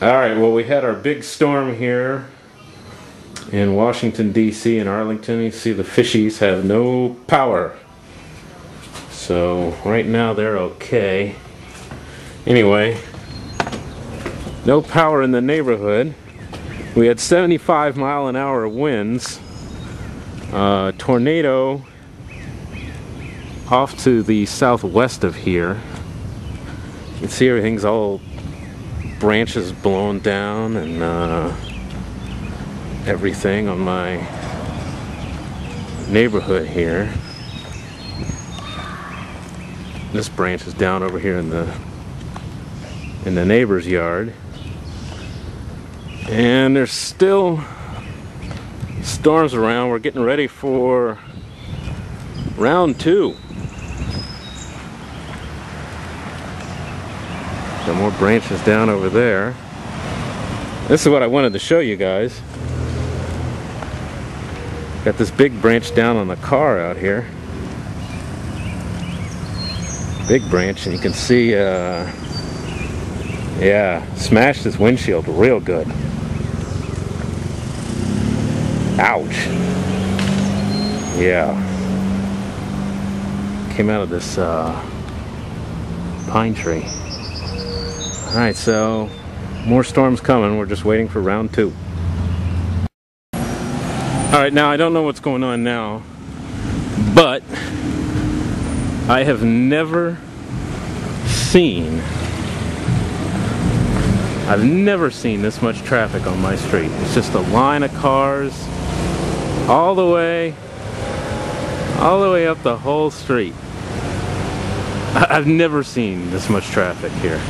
Alright, well, we had our big storm here in Washington, D.C. and Arlington. You see the fishies have no power. So right now they're okay. Anyway, no power in the neighborhood. We had 75-mile-an-hour winds. Tornado off to the southwest of here. You can see everything's all branches blown down and everything on my neighborhood here. This branch is down over here in the neighbor's yard, and there's still storms around. We're getting ready for round 2. Got more branches down over there. This is what I wanted to show you guys. Got this big branch down on the car out here. Big branch, and you can see, yeah, smashed his windshield real good. Ouch. Yeah. Came out of this pine tree. Alright, so more storms coming. We're just waiting for round 2. Alright, now I don't know what's going on now, but I have never seen this much traffic on my street. It's just a line of cars all the way up the whole street. I've never seen this much traffic here.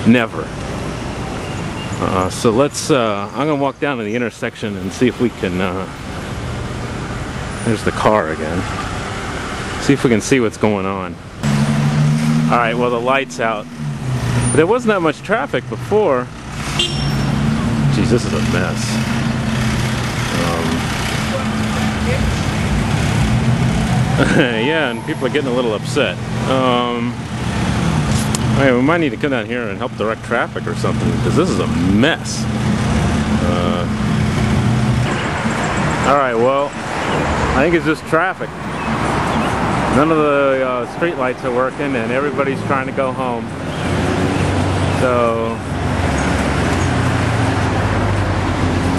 Never. So let's, I'm gonna walk down to the intersection and see if we can, there's the car again. See if we can see what's going on. Alright, well, the light's out. But there wasn't that much traffic before. Jeez, this is a mess. Yeah, and people are getting a little upset. Alright, we might need to come down here and help direct traffic or something, because this is a mess. Alright, well, I think it's just traffic. None of the street lights are working, and everybody's trying to go home. So,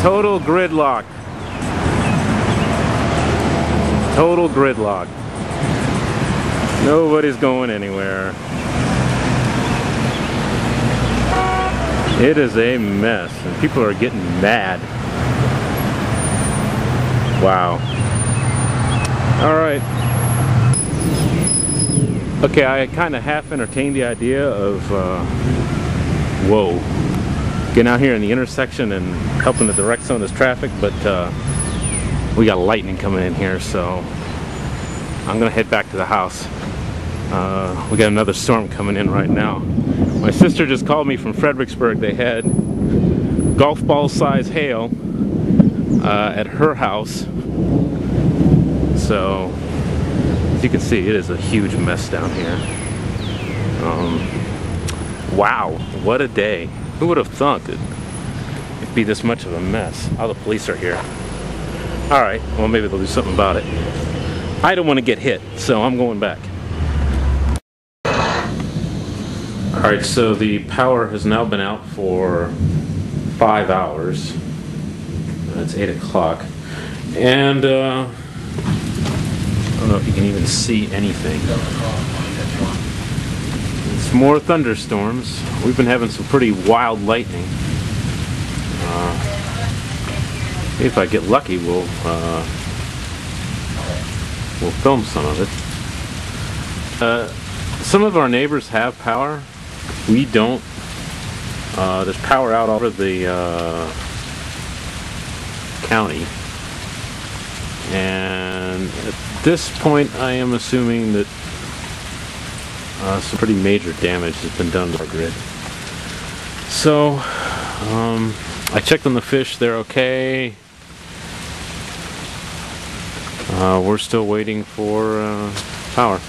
total gridlock. Total gridlock. Nobody's going anywhere. It is a mess, and people are getting mad. Wow. Alright. Okay, I kind of half entertained the idea of, whoa, getting out here in the intersection and helping to direct some of this traffic, but we got lightning coming in here, so I'm gonna head back to the house. We got another storm coming in right now. My sister just called me from Fredericksburg. They had golf ball size hail at her house. So, as you can see, it is a huge mess down here. Wow, what a day. Who would have thunk it'd be this much of a mess? All the police are here. Alright, well, maybe they'll do something about it. I don't want to get hit, so I'm going back. Alright, so the power has now been out for 5 hours. It's 8 o'clock. And, I don't know if you can even see anything. It's more thunderstorms. We've been having some pretty wild lightning. If I get lucky, we'll film some of it. Some of our neighbors have power. We don't. There's power out all over the county. And at this point, I am assuming that some pretty major damage has been done to our grid. So, I checked on the fish, they're okay. We're still waiting for power.